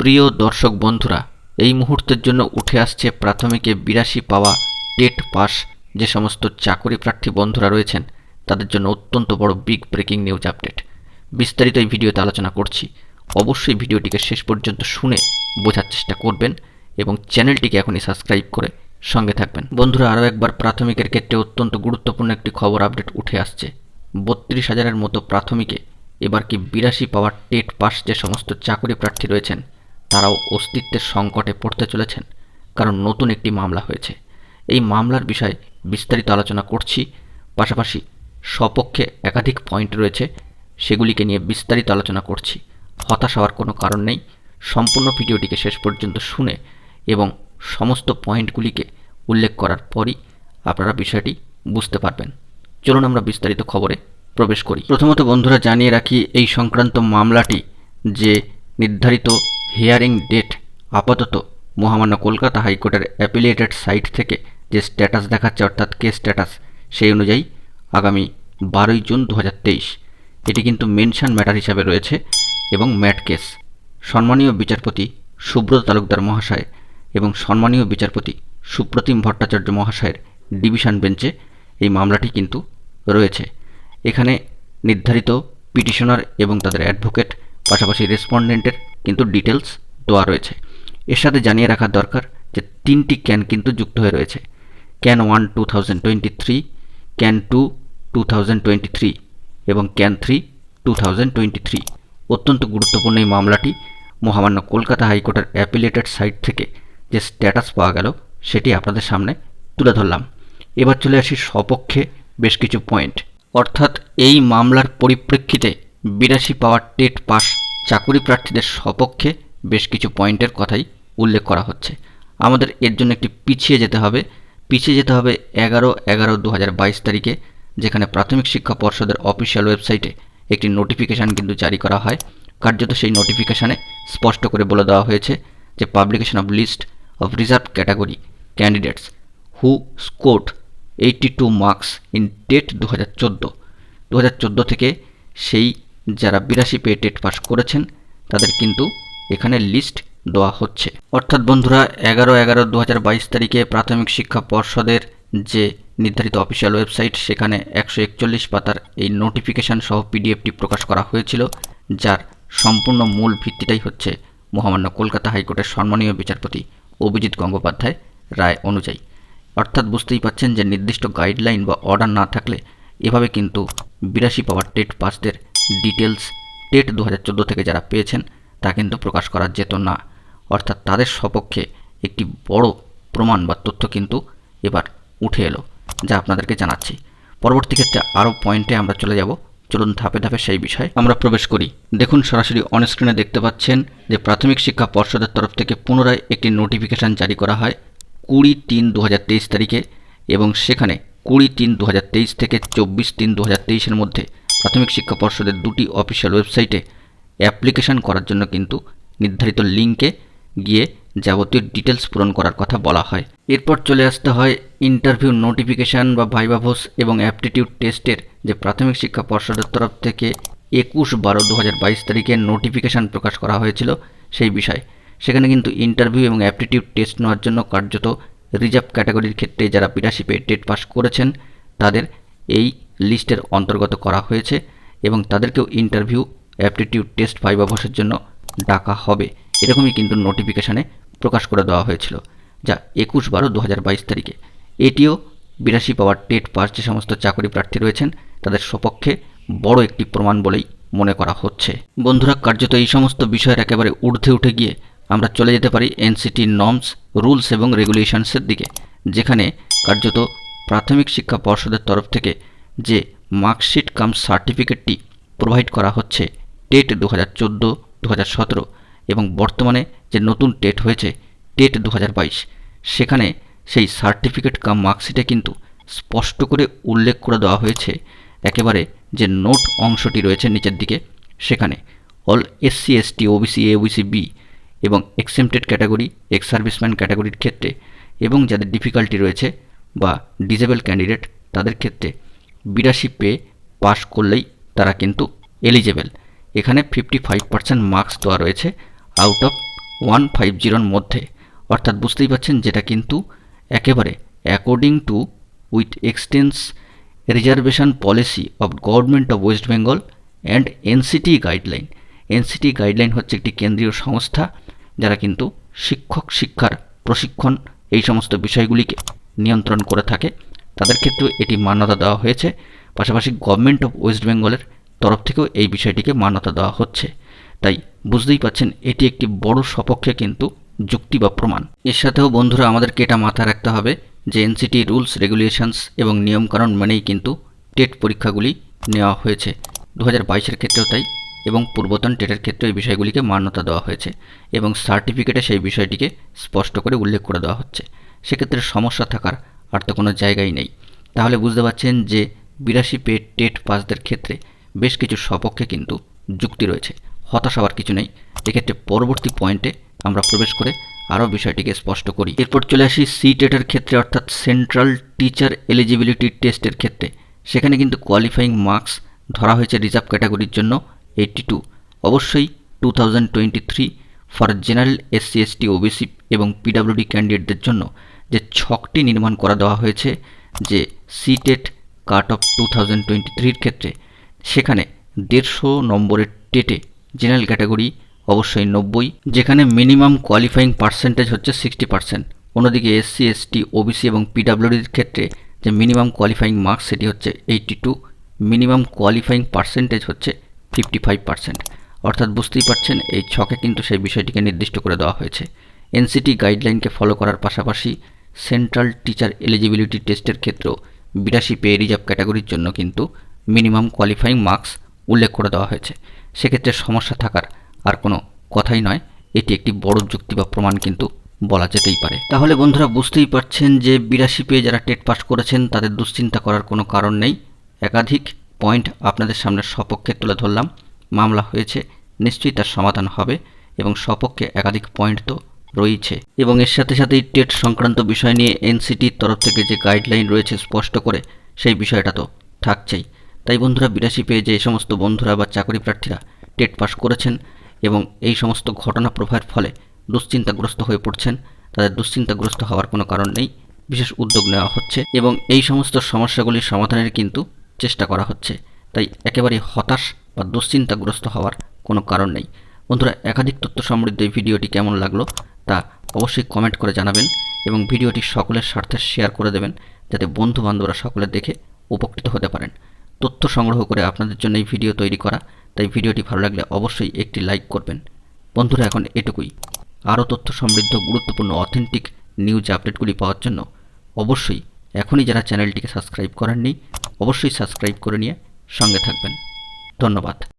প্রিয় দর্শক বন্ধুরা, এই মুহূর্তের জন্য উঠে আসছে প্রাথমিকে 82 পাওয়া টেট পাস যে সমস্ত চাকরি প্রার্থী বন্ধুরা রয়েছেন তাদের জন্য অত্যন্ত বড় বিগ ব্রেকিং নিউজ আপডেট। বিস্তারিত এই ভিডিওতে আলোচনা করছি। অবশ্যই ভিডিওটিকে শেষ পর্যন্ত শুনে বোঝার চেষ্টা করবেন এবং চ্যানেলটিকে এখনই সাবস্ক্রাইব করে সঙ্গে থাকবেন। বন্ধুরা, আরও একবার প্রাথমিকের ক্ষেত্রে অত্যন্ত গুরুত্বপূর্ণ একটি খবর আপডেট উঠে আসছে। 32,000-এর মতো প্রাথমিকে এবার কি 82 পাওয়ার টেট পাস যে সমস্ত চাকরি প্রার্থী রয়েছেন তারাও অস্তিত্বের সংকটে পড়তে চলেছেন, কারণ নতুন একটি মামলা হয়েছে। এই মামলার বিষয়ে বিস্তারিত আলোচনা করছি, পাশাপাশি সপক্ষে একাধিক পয়েন্ট রয়েছে, সেগুলিকে নিয়ে বিস্তারিত আলোচনা করছি। হতাশ হওয়ার কোনো কারণ নেই। সম্পূর্ণ ভিডিওটিকে শেষ পর্যন্ত শুনে এবং সমস্ত পয়েন্টগুলিকে উল্লেখ করার পরই আপনারা বিষয়টি বুঝতে পারবেন। চলুন আমরা বিস্তারিত খবরে প্রবেশ করি। প্রথমত বন্ধুরা, জানিয়ে রাখি এই সংক্রান্ত মামলাটি যে নির্ধারিত হিয়ারিং ডেট আপাতত মহামান্য কলকাতা হাইকোর্টের অ্যাপিলিয়েটেড সাইট থেকে যে স্ট্যাটাস দেখাচ্ছে, অর্থাৎ কেস স্ট্যাটাস, সেই অনুযায়ী আগামী 12ই জুন 2023 এটি কিন্তু মেনশন ম্যাটার হিসাবে রয়েছে এবং ম্যাট কেস। সম্মানীয় বিচারপতি সুব্রত তালুকদার মহাশয় এবং সম্মানীয় বিচারপতি সুপ্রতিম ভট্টাচার্য মহাশয়ের ডিভিশন বেঞ্চে এই মামলাটি কিন্তু রয়েছে। এখানে নির্ধারিত পিটিশনার এবং তাদের অ্যাডভোকেট, পাশাপাশি রেসপন্ডেন্টের কিন্তু ডিটেলস দেওয়া রয়েছে। এর সাথে জানিয়ে রাখা দরকার যে 3টি ক্যান কিন্তু যুক্ত হয়ে রয়েছে। ক্যান 1 2023, ক্যান 2 2023 এবং ক্যান 3 2023। অত্যন্ত গুরুত্বপূর্ণ এই মামলাটি মহামান্য কলকাতা হাইকোর্টের অ্যাপিলেটেড সাইট থেকে যে স্ট্যাটাস পাওয়া গেল সেটি আপনাদের সামনে তুলে ধরলাম। এবার চলে আসি সপক্ষে বেশ কিছু পয়েন্ট, অর্থাৎ এই মামলার পরিপ্রেক্ষিতে 82 পাওয়ার টেট পাস চাকুরি প্রার্থীদের সপক্ষে বেশ কিছু পয়েন্টের কথাই উল্লেখ করা হচ্ছে। আমাদের এর জন্য একটি পিছিয়ে যেতে হবে 11/11/2022 তারিখে, যেখানে প্রাথমিক শিক্ষা পর্ষদের অফিসিয়াল ওয়েবসাইটে একটি নোটিফিকেশান কিন্তু জারি করা হয়। কার্যত সেই নোটিফিকেশানে স্পষ্ট করে বলে দেওয়া হয়েছে যে publication of list of reserve category candidates who scored 82 marks in TET 2014 থেকে সেই যারা 82 পেয়ে টেট পাস করেছেন তাদের কিন্তু এখানে লিস্ট দেওয়া হচ্ছে। অর্থাৎ বন্ধুরা, 11/11/2022 তারিখে প্রাথমিক শিক্ষা পর্ষদের যে নির্ধারিত অফিসিয়াল ওয়েবসাইট, সেখানে 141 পাতার এই নোটিফিকেশান সহ পিডিএফটি প্রকাশ করা হয়েছিল, যার সম্পূর্ণ মূল ভিত্তিটাই হচ্ছে মহামান্য কলকাতা হাইকোর্টের সম্মানীয় বিচারপতি অভিজিৎ গঙ্গোপাধ্যায় রায় অনুযায়ী। অর্থাৎ বুঝতেই পাচ্ছেন যে নির্দিষ্ট গাইডলাইন বা অর্ডার না থাকলে এভাবে কিন্তু 82 পাওয়ার টেট পাসদের ডিটেলস টেট 2014 থেকে যারা পেয়েছেন তা কিন্তু প্রকাশ করা যেত না। অর্থাৎ তাদের সপক্ষে একটি বড় প্রমাণ বা তথ্য কিন্তু এবার উঠে এলো, যা আপনাদেরকে জানাচ্ছি। পরবর্তী ক্ষেত্রে আরও পয়েন্টে আমরা চলে যাব। চলুন ধাপে ধাপে সেই বিষয়ে আমরা প্রবেশ করি। দেখুন, সরাসরি অনস্ক্রিনে দেখতে পাচ্ছেন যে প্রাথমিক শিক্ষা পর্ষদের তরফ থেকে পুনরায় একটি নোটিফিকেশান জারি করা হয় 20/3/2023 তারিখে, এবং সেখানে 20/3/2023 থেকে 24/3/2023-এর মধ্যে প্রাথমিক শিক্ষা পর্ষদের দুটি অফিসিয়াল ওয়েবসাইটে অ্যাপ্লিকেশান করার জন্য কিন্তু নির্ধারিত লিঙ্কে গিয়ে যাবতীয় ডিটেলস পূরণ করার কথা বলা হয়। এরপর চলে আসতে হয় ইন্টারভিউ নোটিফিকেশান বা ভাইভাভোস এবং অ্যাপটিটিউড টেস্টের যে প্রাথমিক শিক্ষা পর্ষদের তরফ থেকে 21/12/2022 তারিখে নোটিফিকেশান প্রকাশ করা হয়েছিল সেই বিষয়ে। সেখানে কিন্তু ইন্টারভিউ এবং অ্যাপটিটিউড টেস্ট নেওয়ার জন্য কার্যত রিজার্ভ ক্যাটাগরির ক্ষেত্রে যারা 82 পেয়ে টেট পাস করেছেন তাদের এই লিস্টের অন্তর্গত করা হয়েছে এবং তাদেরকেও ইন্টারভিউ, অ্যাপটিটিউড টেস্ট, ভাইভাভোসের জন্য ডাকা হবে, এরকমই কিন্তু নোটিফিকেশানে প্রকাশ করে দেওয়া হয়েছিল, যা 21/12/2022 তারিখে। এটিও 82 পাওয়ার টেট পাস যে সমস্ত চাকরি প্রার্থী রয়েছেন তাদের সপক্ষে বড় একটি প্রমাণ বলেই মনে করা হচ্ছে। বন্ধুরা, কার্যত এই সমস্ত বিষয়ের একেবারে ঊর্ধ্বে উঠে গিয়ে আমরা চলে যেতে পারি এনসিটি নর্মস, রুলস এবং রেগুলেশনসের দিকে, যেখানে কার্যত প্রাথমিক শিক্ষা পর্ষদের তরফ থেকে যে মার্কশিট কাম সার্টিফিকেটটি প্রোভাইড করা হচ্ছে টেট 2014, 2017 এবং বর্তমানে যে নতুন টেট হয়েছে টেট 2022, সেখানে সেই সার্টিফিকেট কাম মার্কশিটে কিন্তু স্পষ্ট করে উল্লেখ করে দেওয়া হয়েছে একেবারে যে নোট অংশটি রয়েছে নিচের দিকে, সেখানে all SC ST OBC A OBC B এবং এক্সেমটেড ক্যাটাগরি, এক্স সার্ভিসম্যান ক্যাটাগরির ক্ষেত্রে এবং যাদের ডিফিকাল্টি রয়েছে বা ডিসেবল ক্যান্ডিডেট তাদের ক্ষেত্রে 82 পেয়ে পাস করলেই তারা কিন্তু এলিজেবল। এখানে 55% মার্কস দেওয়া রয়েছে আউট অফ 150-র মধ্যে, অর্থাৎ বুঝতেই পারছেন যেটা কিন্তু একেবারে according to with এক্সটেন্স reservation policy of government of West Bengal and NCT guideline. NCT guideline হচ্ছে একটি কেন্দ্রীয় সংস্থা যারা কিন্তু শিক্ষার প্রশিক্ষণ এই সমস্ত বিষয়গুলিকে নিয়ন্ত্রণ করে থাকে, তাদের ক্ষেত্রেও এটি মান্যতা দেওয়া হয়েছে। পাশাপাশি গভর্নমেন্ট অফ ওয়েস্ট বেঙ্গলের তরফ থেকেও এই বিষয়টিকে মান্যতা দেওয়া হচ্ছে। তাই বুঝতেই পাচ্ছেন এটি একটি বড় সপক্ষে কিন্তু যুক্তি বা প্রমাণ। এর সাথেও বন্ধুরা আমাদেরকে এটা মাথায় রাখতে হবে যে এনসিটি রুলস রেগুলেশনস এবং নিয়মকানুন মেনেই কিন্তু টেট পরীক্ষাগুলি নেওয়া হয়েছে। 2022-এর ক্ষেত্রেও তাই, এবং পূর্বতন টেটের ক্ষেত্রে এই বিষয়গুলিকে মান্যতা দেওয়া হয়েছে এবং সার্টিফিকেটে সেই বিষয়টিকে স্পষ্ট করে উল্লেখ করে দেওয়া হচ্ছে। সেক্ষেত্রে সমস্যা থাকার আর তো কোনো জায়গাই নেই। তাহলে বুঝতে পারছেন যে 82 পেয়ে টেট পাসদের ক্ষেত্রে বেশ কিছু সপক্ষে কিন্তু যুক্তি রয়েছে, হতাশ হওয়ার কিছু নেই। এক্ষেত্রে পরবর্তী পয়েন্টে আমরা প্রবেশ করে আরও বিষয়টিকে স্পষ্ট করি। এরপর চলে আসি সিটেটের ক্ষেত্রে, অর্থাৎ সেন্ট্রাল টিচার এলিজিবিলিটি টেস্টের ক্ষেত্রে। সেখানে কিন্তু কোয়ালিফাইং মার্কস ধরা হয়েছে রিজার্ভ ক্যাটাগরির জন্য 82। অবশ্যই 2023 for general SC ST OBC এবং PWD ক্যান্ডিডেটদের জন্য যে ছকটি নির্মাণ করা দেওয়া হয়েছে যে সিটেট কাট অফ 2023-র ক্ষেত্রে, সেখানে 150 নম্বরের টেটে জেনারেল ক্যাটাগরি অবশ্যই 90, যেখানে মিনিমাম কোয়ালিফাইং পার্সেন্টেজ হচ্ছে 60%। অন্যদিকে SC ST OBC এবং PWDর ক্ষেত্রে যে মিনিমাম কোয়ালিফাইং মার্কস সেটি হচ্ছে 82, মিনিমাম কোয়ালিফাইং পার্সেন্টেজ হচ্ছে 55%। অর্থাৎ বুঝতেই পারছেন এই ছকে কিন্তু সেই বিষয়টিকে নির্দিষ্ট করে দেওয়া হয়েছে। এনসিটি গাইডলাইনকে ফলো করার পাশাপাশি সেন্ট্রাল টিচার এলিজিবিলিটি টেস্টের ক্ষেত্রেও 82 পেয়ে রিজার্ভ ক্যাটাগরির জন্য কিন্তু মিনিমাম কোয়ালিফাইং মার্কস উল্লেখ করে দেওয়া হয়েছে। সেক্ষেত্রে সমস্যা থাকার আর কোনো কথাই নয়, এটি একটি বড় যুক্তি বা প্রমাণ কিন্তু বলা যেতেই পারে। তাহলে বন্ধুরা বুঝতেই পারছেন যে 82 পেয়ে যারা টেট পাস করেছেন তাদের দুশ্চিন্তা করার কোনো কারণ নেই। একাধিক পয়েন্ট আপনাদের সামনে সপক্ষে তুলে ধরলাম। মামলা হয়েছে, নিশ্চয়ই তার সমাধান হবে এবং সপক্ষে একাধিক পয়েন্ট তো রয়েছে। এবং এর সাথে সাথেই টেট সংক্রান্ত বিষয় নিয়ে এনসিটির তরফ থেকে যে গাইডলাইন রয়েছে স্পষ্ট করে, সেই বিষয়টা তো থাকছেই। তাই বন্ধুরা 82 পেয়ে যে সমস্ত বন্ধুরা বা চাকরি প্রার্থীরা টেট পাস করেছেন এবং এই সমস্ত ঘটনা প্রবাহের ফলে দুশ্চিন্তাগ্রস্ত হয়ে পড়ছেন, তাদের দুশ্চিন্তাগ্রস্ত হওয়ার কোনো কারণ নেই। বিশেষ উদ্যোগ নেওয়া হচ্ছে এবং এই সমস্ত সমস্যাগুলির সমাধানের কিন্তু চেষ্টা করা হচ্ছে। তাই একেবারে হতাশ বা দুশ্চিন্তাগ্রস্ত হওয়ার কোনো কারণ নেই। বন্ধুরা একাধিক তথ্য সমৃদ্ধ এই ভিডিওটি কেমন লাগলো তা অবশ্যই কমেন্ট করে জানাবেন এবং ভিডিওটি সকলের স্বার্থে শেয়ার করে দেবেন যাতে বন্ধু বান্ধবরা সকলে দেখে উপকৃত হতে পারেন। তথ্য সংগ্রহ করে আপনাদের জন্য এই ভিডিও তৈরি করা, তাই ভিডিওটি ভালো লাগলে অবশ্যই একটি লাইক করবেন। বন্ধুরা এখন এটুকুই। আরও তথ্য সমৃদ্ধ গুরুত্বপূর্ণ অথেন্টিক নিউজ আপডেটগুলি পাওয়ার জন্য অবশ্যই এখনই যারা চ্যানেলটিকে সাবস্ক্রাইব করেননি অবশ্যই সাবস্ক্রাইব করে নিয়ে সঙ্গে থাকবেন। ধন্যবাদ।